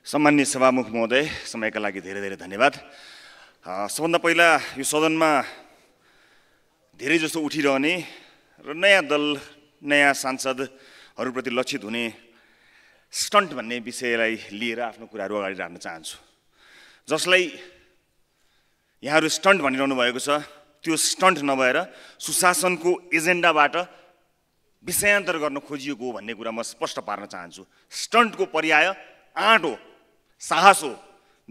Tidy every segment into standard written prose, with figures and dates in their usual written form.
सम्माननीय सभामुख महोदय, समयका लागि धेरै धेरै धन्यवाद। सबभन्दा पहिला यो सदनमा धेरै जसो उठिरहने र नयाँ दल नयाँ सांसदहरूप्रति लक्षित हुने स्टन्ट भन्ने विषयलाई लिएर आफ्नो कुराहरू अगाडि राख्न चाहन्छु। जसलाई यहाँहरू स्टन्ट भनिरहनु भएको छ, त्यो स्टन्ट नभएर सुशासनको एजेन्डाबाट विषयान्तर गर्न खोजिएको हो भन्ने कुरा म स्पष्ट पार्न चाहन्छु। स्टन्टको पर्याय आँट हो, साहस हो,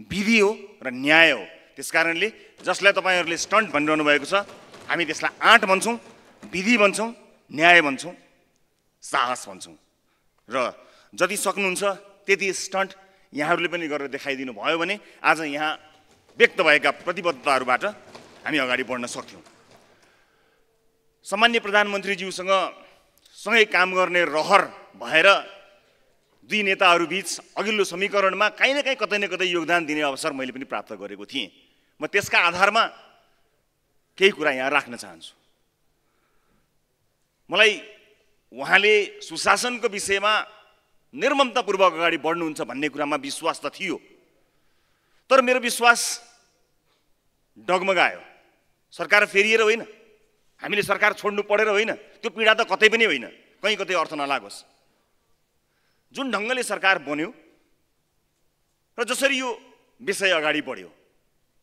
विधि हो र न्याय हो। त्यसकारणले जसलाई तपाईहरुले स्टन्ट भनिरहनु भएको छ, हामी त्यसलाई आँट भन्छौं, विधि भन्छौं, न्याय भन्छौं, साहस भन्छौं। र जति सक्नुहुन्छ त्यति स्टन्ट यहाँहरूले पनि गरेर देखाइदिनु भयो भने आज यहाँ व्यक्त भएका प्रतिबद्धताहरूबाट हामी अगाडि बढ्न सक्थ्यौं। सम्माननीय प्रधानमन्त्रीज्यूसँग सँगै काम गर्ने रहर भएर दुई नेताहरू बीच अघिल्लो समीकरणमा कहीँ न कहीँ कतै न कतै योगदान दिने अवसर मैले पनि प्राप्त गरेको थिएँ। म त्यसका आधारमा केही कुरा यहाँ राख्न चाहन्छु। मलाई उहाँले सुशासनको विषयमा निर्ममतापूर्वक अगाडि बढ्नुहुन्छ भन्ने कुरामा विश्वास त थियो, तर मेरो विश्वास डगमगायो। सरकार फेरिएर होइन, हामीले सरकार छोड्नु परेर होइन, त्यो पीडा त कतै पनि होइन, कहीँ कतै अर्थ नलागोस्। जुन ढङ्गले सरकार बन्यो र जसरी यो विषय अगाडि बढ्यो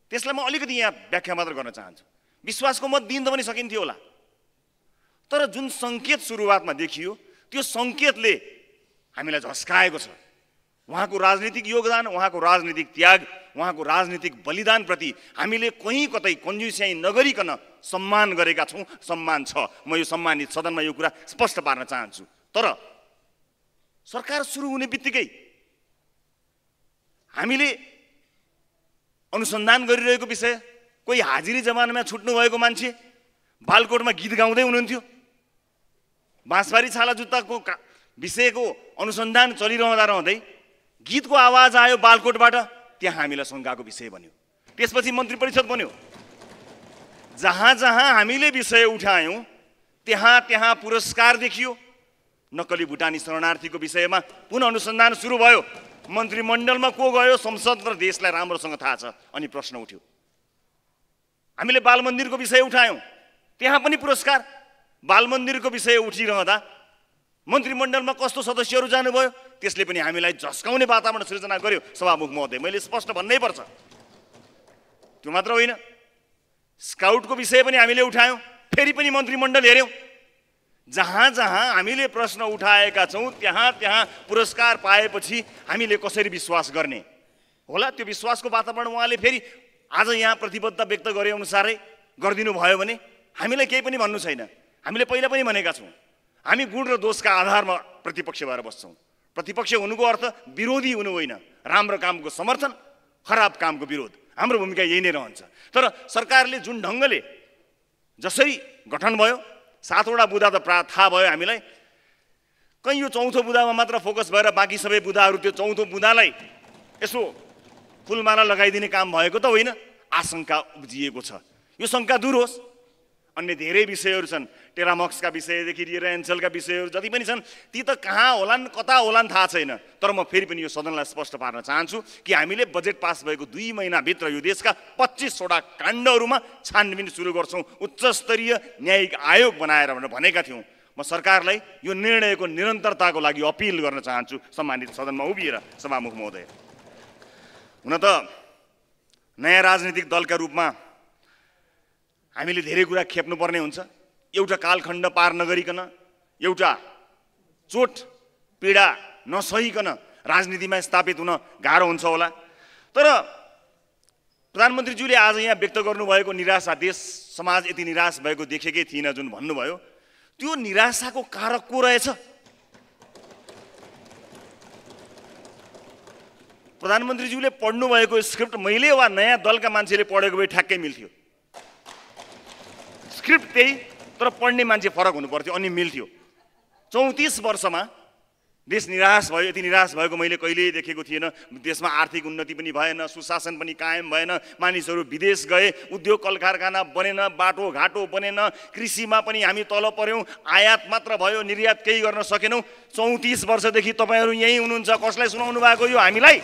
त्यसलाई म अलिकति यहाँ व्याख्या मात्र गर्न चाहन्छु। विश्वासको मत दिन त पनि सकिन्थ्यो होला, तर जुन सङ्केत सुरुवातमा देखियो त्यो सङ्केतले हामीलाई झस्काएको छ। उहाँको राजनीतिक योगदान, उहाँको राजनीतिक त्याग, उहाँको राजनीतिक बलिदानप्रति हामीले कहीँ कतै कन्जुस्याइ नगरिकन सम्मान गरेका छौँ, सम्मान छ। म यो सम्मानित सदनमा यो कुरा स्पष्ट पार्न चाहन्छु। तर सरकार सुरु हुने बित्तिकै हामीले अनुसन्धान गरिरहेको विषय, कोही हाजिरी जमानामा छुट्नु भएको मान्छे बालकोटमा गीत गाउँदै हुनुहुन्थ्यो, बाँसबारी छाला जुत्ताको विषयको अनुसन्धान चलिरहँदै गीतको आवाज आयो बालकोटबाट, त्यहाँ हामीलाई शङ्काको विषय बन्यो। त्यसपछि मन्त्री परिषद बन्यो। जहाँ जहाँ हामीले विषय उठायौँ त्यहाँ त्यहाँ पुरस्कार देखियो। नक्कली भुटानी शरणार्थीको विषयमा पुनः अनुसन्धान सुरु भयो। मन्त्रीमण्डलमा को गयो, संसद र देशलाई राम्रोसँग थाहा छ। अनि प्रश्न उठ्यो, हामीले बाल मन्दिरको विषय उठायौँ, त्यहाँ पनि पुरस्कार। बाल मन्दिरको विषय उठिरहँदा मन्त्रीमण्डलमा कस्तो सदस्यहरू जानुभयो, त्यसले पनि हामीलाई झस्काउने वातावरण सृजना गर्यो। सभामुख महोदय, मैले स्पष्ट भन्नै पर्छ। त्यो मात्र होइन, स्काउटको विषय पनि हामीले उठायौँ, फेरि पनि मन्त्रीमण्डल हेऱ्यौँ। जहाँ जहाँ हामीले प्रश्न उठाएका छौँ त्यहाँ त्यहाँ पुरस्कार पाएपछि हामीले कसरी विश्वास गर्ने होला? त्यो विश्वासको वातावरण उहाँले फेरि आज यहाँ प्रतिबद्धता व्यक्त गरे अनुसारै गरिदिनु भयो भने हामीलाई केही पनि भन्नु छैन। हामीले पहिला पनि भनेका छौँ, हामी गुण र दोषका आधारमा प्रतिपक्ष भएर बस्छौँ। प्रतिपक्ष हुनुको अर्थ विरोधी हुनु होइन, राम्रो कामको समर्थन, खराब कामको विरोध। हाम्रो भूमिका यही नै रहन्छ। तर सरकारले जुन ढङ्गले जसरी गठन भयो, 7वटा बुँदा त थाहा भयो हामीलाई, कहीँ यो चौथो बुँदामा मात्र फोकस भएर बाँकी सबै बुँदाहरू त्यो चौथो बुँदालाई यसो फुलमाला लगाइदिने काम भएको त होइन, आशंका उब्जिएको छ। यो शङ्का दूर होस्। अन्य धेरै विषयहरू छन्, टेरामक्सका विषयदेखि लिएर एन्सेलका विषयहरू जति पनि छन्, ती त कहाँ होलान् कता होलान् थाहा छैन। तर म फेरि पनि यो सदनलाई स्पष्ट पार्न चाहन्छु कि हामीले बजेट पास भएको 2 महिनाभित्र यो देशका 25वटा काण्डहरूमा छानबिन सुरु गर्छौँ, उच्चस्तरीय न्यायिक आयोग बनाएर भनेका थियौँ। म सरकारलाई यो निर्णयको निरन्तरताको लागि अपिल गर्न चाहन्छु सम्मानित सदनमा उभिएर। सभामुख महोदय, हुन त नयाँ राजनीतिक दलका रूपमा हामीले धेरै कुरा खेप्नुपर्ने हुन्छ। एउटा कालखण्ड पार नगरिकन, एउटा चोट पीडा नसहिकन राजनीतिमा स्थापित हुन गाह्रो हुन्छ होला। तर प्रधानमन्त्रीज्यूले आज यहाँ व्यक्त गर्नुभएको निराशा, देश समाज यति निराश भएको देखेकै थिइनँ जुन भन्नुभयो, त्यो निराशाको कारक को रहेछ? प्रधानमन्त्रीज्यूले पढ्नुभएको स्क्रिप्ट मैले वा नयाँ दलका मान्छेले पढेको भए ठ्याक्कै मिल्थ्यो। स्क्रिप्ट त्यही, तर पढ्ने मान्छे फरक हुनु पर्थ्यो अनि मिल्थ्यो। 34 वर्षमा देश निराश भयो। यति निराश भएको मैले कहिल्यै देखेको थिएन। देशमा आर्थिक उन्नति पनि भएन, सुशासन पनि कायम भएन, मानिसहरू विदेश गए, उद्योग कल कारखाना बनेन, बाटोघाटो बनेन, कृषिमा पनि हामी तल पर्यौँ, आयात मात्र भयो, निर्यात केही गर्न सकेनौँ। 34 वर्षदेखि तपाईँहरू यहीँ हुनुहुन्छ, कसलाई सुनाउनु भएको यो हामीलाई?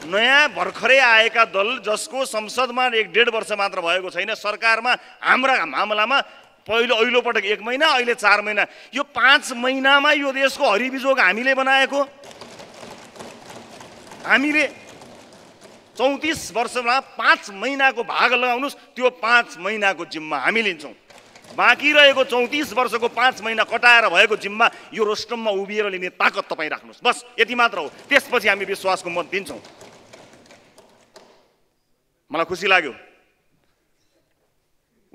नयाँ भर्खरै आएका दल जसको संसदमा 1.5 वर्ष मात्र भएको छैन, सरकारमा हाम्रा मामलामा पहिलो पटक 1 महिना, अहिले 4 महिना, यो 5 महिनामा यो देशको हरिबिजोग हामीले बनाएको। हामीले 34 वर्षमा 5 महिनाको भाग लगाउनुस्, त्यो 5 महिनाको जिम्मा हामी लिन्छौँ। बाँकी रहेको 34 वर्षको 5 महिना कटाएर भएको जिम्मा यो रोस्टममा उभिएर लिने ताकत तपाईँ राख्नुहोस्, बस यति मात्र हो। त्यसपछि हामी विश्वासको मत दिन्छौँ। मलाई खुसी लाग्यो,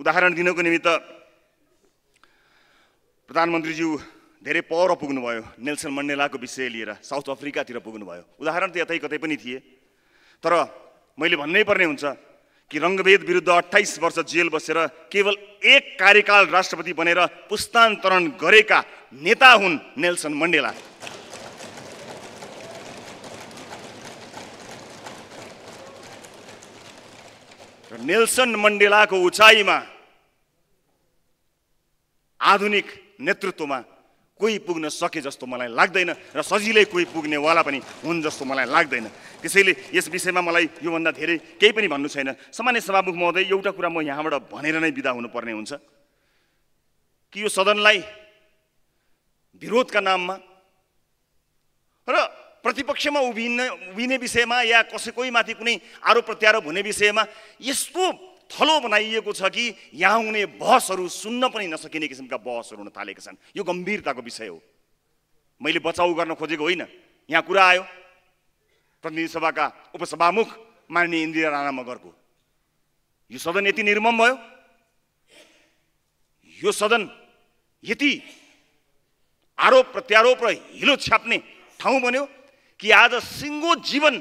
उदाहरण दिनको निमित्त प्रधानमन्त्रीज्यू धेरै पर पुग्नुभयो, नेल्सन मण्डेलाको विषय लिएर साउथ अफ्रिकातिर पुग्नुभयो। उदाहरण त यतै कतै पनि थिए, तर मैले भन्नै पर्ने हुन्छ कि रङ्गभेद विरुद्ध 28 वर्ष जेल बसेर केवल 1 कार्यकाल राष्ट्रपति बनेर पुस्तान्तरण गरेका नेता हुन् नेल्सन मण्डेला। नेल्सन मण्डेलाको उचाइमा आधुनिक नेतृत्वमा कोही पुग्न सके जस्तो मलाई लाग्दैन र सजिलै कोही पुग्नेवाला पनि हुन् जस्तो मलाई लाग्दैन। त्यसैले यस विषयमा मलाई योभन्दा धेरै केही पनि भन्नु छैन। सामान्य सभामुख महोदय, एउटा कुरा म यहाँबाट भनेर नै बिदा हुनुपर्ने हुन्छ कि यो सदनलाई विरोधका नाममा र प्रतिपक्षमा उभिने विषयमा या कोही माथि कुनै आरोप प्रत्यारोप हुने विषयमा यस्तो थलो बनाइएको छ कि यहाँ हुने बहसहरू सुन्न पनि नसकिने किसिमका बहसहरू हुन थालेका छन्। यो गम्भीरताको विषय हो। मैले बचाउ गर्न खोजेको होइन। यहाँ कुरा आयो प्रतिनिधि सभाका उपसभामुख माननीय इन्दिरा राणा मगरको। यो सदन यति निर्मम भयो, यो सदन यति आरोप प्रत्यारोप र हिलो छाप्ने ठाउँ बन्यो कि आज सिङ्गो जीवन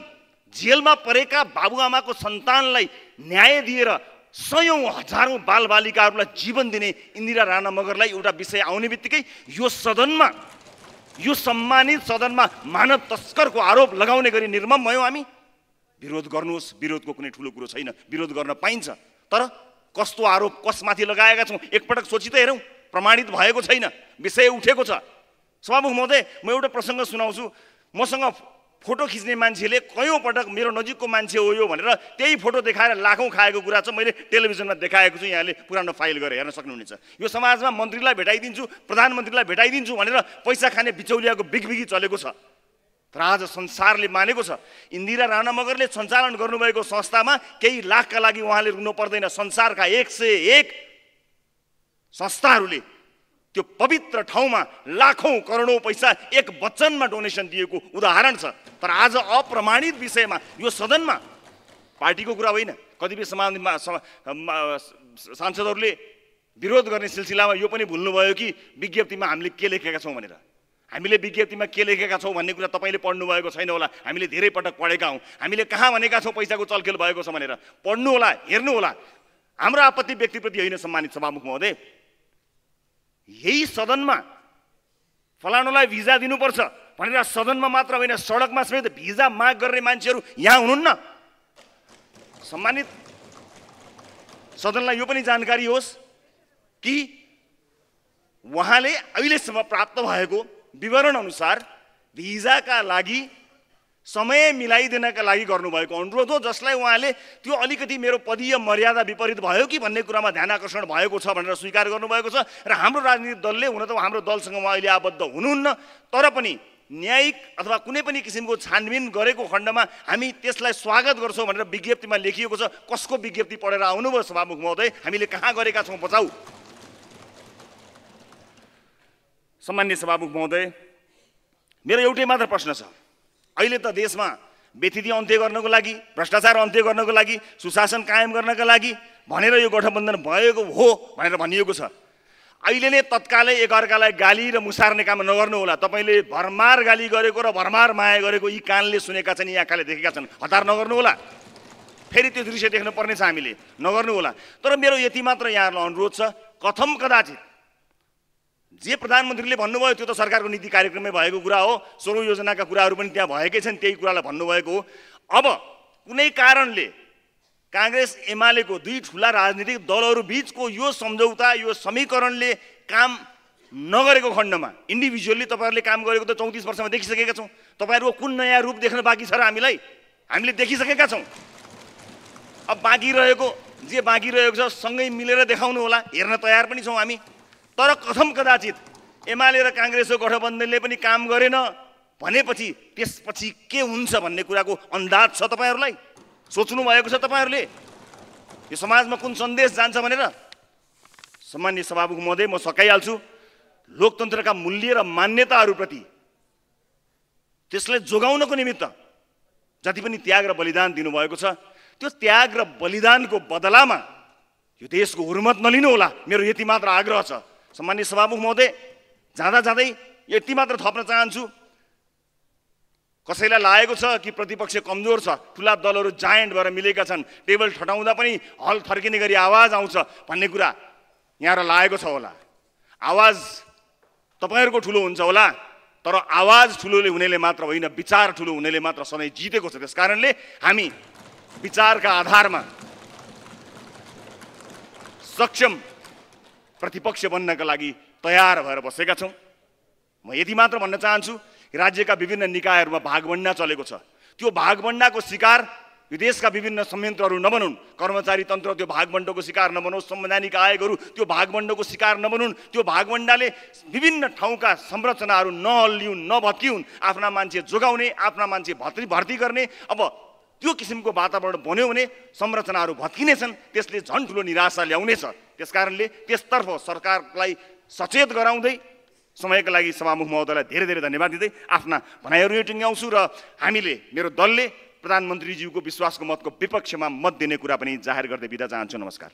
जेलमा परेका बाबुआमाको सन्तानलाई न्याय दिएर सयौं हजारौं बालबालिकाहरूलाई जीवन दिने इन्दिरा राणा मगरलाई एउटा विषय आउने बित्तिकै यो सदनमा, यो सम्मानित सदनमा मानव तस्करको आरोप लगाउने गरी निर्मम भयो। हामी विरोध गर्नुहोस्, विरोधको कुनै ठुलो कुरो छैन, विरोध गर्न पाइन्छ। तर कस्तो आरोप कसमाथि लगाएका छौँ एकपटक सोची त हेरौँ। प्रमाणित भएको छैन, विषय उठेको छ। सभामुख महोदय, म एउटा प्रसङ्ग सुनाउँछु। मसँग फोटो खिच्ने मान्छेले कयौं पटक मेरो नजिकको मान्छे हो यो भनेर त्यही फोटो देखाएर लाखौं खाएको कुरा चाहिँ मैले टेलिभिजनमा देखाएको छु। यहाँले पुरानो फाइल गरेर हेर्न सक्नुहुनेछ। यो समाजमा मन्त्रीलाई भेटाइदिन्छु, प्रधानमन्त्रीलाई भेटाइदिन्छु भनेर पैसा खाने बिचौलियाको बिगबिगी चलेको छ। तर आज संसारले मानेको छ इन्दिरा राणा मगरले सञ्चालन गर्नुभएको संस्थामा केही लाखका लागि उहाँले रुनु पर्दैन। संसारका 101 संस्थाहरूले त्यो पवित्र ठाउँमा लाखौं करोडौं पैसा एक वचनमा डोनेसन दिएको उदाहरण छ। तर आज अप्रमाणित विषयमा यो सदनमा पार्टीको कुरा होइन, कतिपय सांसदहरूले विरोध गर्ने सिलसिलामा यो पनि भुल्नुभयो कि विज्ञप्तिमा हामीले के लेखेका छौँ भनेर। हामीले विज्ञप्तिमा के लेखेका छौँ भन्ने कुरा तपाईँले पढ्नु भएको छैन होला। हामीले धेरै पटक पढेका हौँ। हामीले कहाँ भनेका छौँ पैसाको चलखेल भएको छ भनेर। पढ्नु होला, हेर्नु होला। हाम्रो आपत्ति व्यक्तिप्रति होइन सम्मानित सभामुख महोदय। यही सदनमा फलानुलाई भिजा दिनुपर्छ भनेर सदनमा मात्र होइन सडकमा समेत भिजा माग गर्ने मान्छेहरू यहाँ हुनुहुन्न। सम्मानित सदनलाई यो पनि जानकारी होस् कि उहाँले अहिलेसम्म प्राप्त भएको विवरण अनुसार भिजाका लागि समय मिलाइदिनका लागि गर्नुभएको अनुरोध हो, जसलाई उहाँले त्यो अलिकति मेरो पदीय मर्यादा विपरीत भयो कि भन्ने कुरामा ध्यान आकर्षण भएको छ भनेर स्वीकार गर्नुभएको छ। र हाम्रो राजनीतिक दलले, हुन त हाम्रो दलसँग उहाँ अहिले आबद्ध हुनुहुन्न, तर पनि न्यायिक अथवा कुनै पनि किसिमको छानबिन गरेको खण्डमा हामी त्यसलाई स्वागत गर्छौँ भनेर विज्ञप्तिमा लेखिएको छ। कसको विज्ञप्ति पढेर आउनुभयो सभामुख महोदय? हामीले कहाँ गरेका छौँ बचाउ? सम्माननीय सभामुख महोदय, मेरो एउटै मात्र प्रश्न छ। अहिले त देशमा बेथिति अन्त्य गर्नको लागि, भ्रष्टाचार अन्त्य गर्नको लागि, सुशासन कायम गर्नका लागि भनेर यो गठबन्धन भएको हो भनेर भनिएको छ। अहिले नै तत्कालै एकअर्कालाई गाली र मुसार्ने काम नगर्नु होला। तपाईँले भरमार गाली गरेको र भरमार माया गरेको यी कानले सुनेका छन्, यी आँखाले देखेका छन्। हतार नगर्नु होला। फेरि त्यो दृश्य देख्न पर्ने छ हामीले, नगर्नु होला। तर मेरो यति मात्र यहाँहरूलाई अनुरोध छ, कथम कदाचित जे प्रधानमन्त्रीले भन्नुभयो त्यो त सरकारको नीति कार्यक्रममै भएको कुरा हो। 16 योजनाका कुराहरू पनि त्यहाँ भएकै छन्, त्यही कुरालाई भन्नुभएको हो। अब कुनै कारणले काङ्ग्रेस एमालेको दुई ठुला राजनीतिक दलहरू बीचको यो सम्झौता, यो समीकरणले काम नगरेको खण्डमा इन्डिभिजुअली तपाईँहरूले काम गरेको त 34 वर्षमा देखिसकेका छौँ। तपाईँहरूको कुन नयाँ रूप देख्न बाँकी छ र हामीलाई? हामीले देखिसकेका छौँ। अब बाँकी रहेको जे बाँकी रहेको छ सँगै मिलेर देखाउनु होला, हेर्न तयार पनि छौँ हामी। तर कथम कदाचित एमाले र काङ्ग्रेसको गठबन्धनले पनि काम गरेन भनेपछि त्यसपछि के हुन्छ भन्ने कुराको अन्दाज छ तपाईँहरूलाई? सोच्नु भएको छ तपाईँहरूले यो समाजमा कुन सन्देश जान्छ भनेर? सम्माननीय सभामुख महोदय, म सकाइहाल्छु, लोकतन्त्रका मूल्य र मान्यताहरूप्रति त्यसलाई जोगाउनको निमित्त जति पनि त्याग र बलिदान दिनुभएको छ त्यो त्याग र बलिदानको बदलामा यो देशको हुर्मत नलिनु होला, मेरो यति मात्र आग्रह छ। सम्माननीय सभामुख महोदय, जाँदा जाँदै यति मात्र थप्न चाहन्छु, कसैलाई लागेको छ कि प्रतिपक्ष कमजोर छ, ठुला दलहरू जायन्ट भएर मिलेका छन्, टेबल ठटाउँदा पनि हल थर्किने गरी आवाज आउँछ भन्ने कुरा यहाँलाई लागेको छ होला। आवाज तपाईँहरूको ठुलो हुन्छ होला, तर आवाज ठुलोले हुनेले मात्र होइन, विचार ठुलो हुनेले मात्र सधैँ जितेको छ। त्यस कारणले हामी विचारका आधारमा सक्षम प्रतिपक्ष बन्नका लागि तयार भएर बसेका छौँ। म यति मात्र भन्न चाहन्छु, राज्यका विभिन्न निकायहरूमा भागबण्डा चलेको छ, त्यो भागबण्डाको शिकार यो देशका विभिन्न संयन्त्रहरू नबनुन्, कर्मचारी तन्त्र त्यो भागबण्डाको शिकार नबनोस्, संवैधानिक आयोगहरू त्यो भागबण्डाको शिकार नबनुन्, त्यो भागबण्डाले विभिन्न ठाउँका संरचनाहरू नहल्लिउन्, नभत्किउन्, आफ्ना मान्छे जोगाउने, आफ्ना मान्छे भर्ती गर्ने। अब त्यो किसिमको वातावरण बन्यो भने संरचनाहरू भत्किनेछन्, त्यसले झन् ठुलो निराशा ल्याउनेछ। त्यसकारणले त्यसतर्फ सरकारलाई सचेत गराउँदै समयका लागि सभामुख महोदयलाई धेरै धेरै धन्यवाद दिँदै आफ्ना भनाइहरू यो टुङ्ग्याउँछु र हामीले, मेरो दलले प्रधानमन्त्रीज्यूको विश्वासको मतको विपक्षमा मत दिने कुरा पनि जाहेर गर्दै बिदा चाहन्छु। नमस्कार।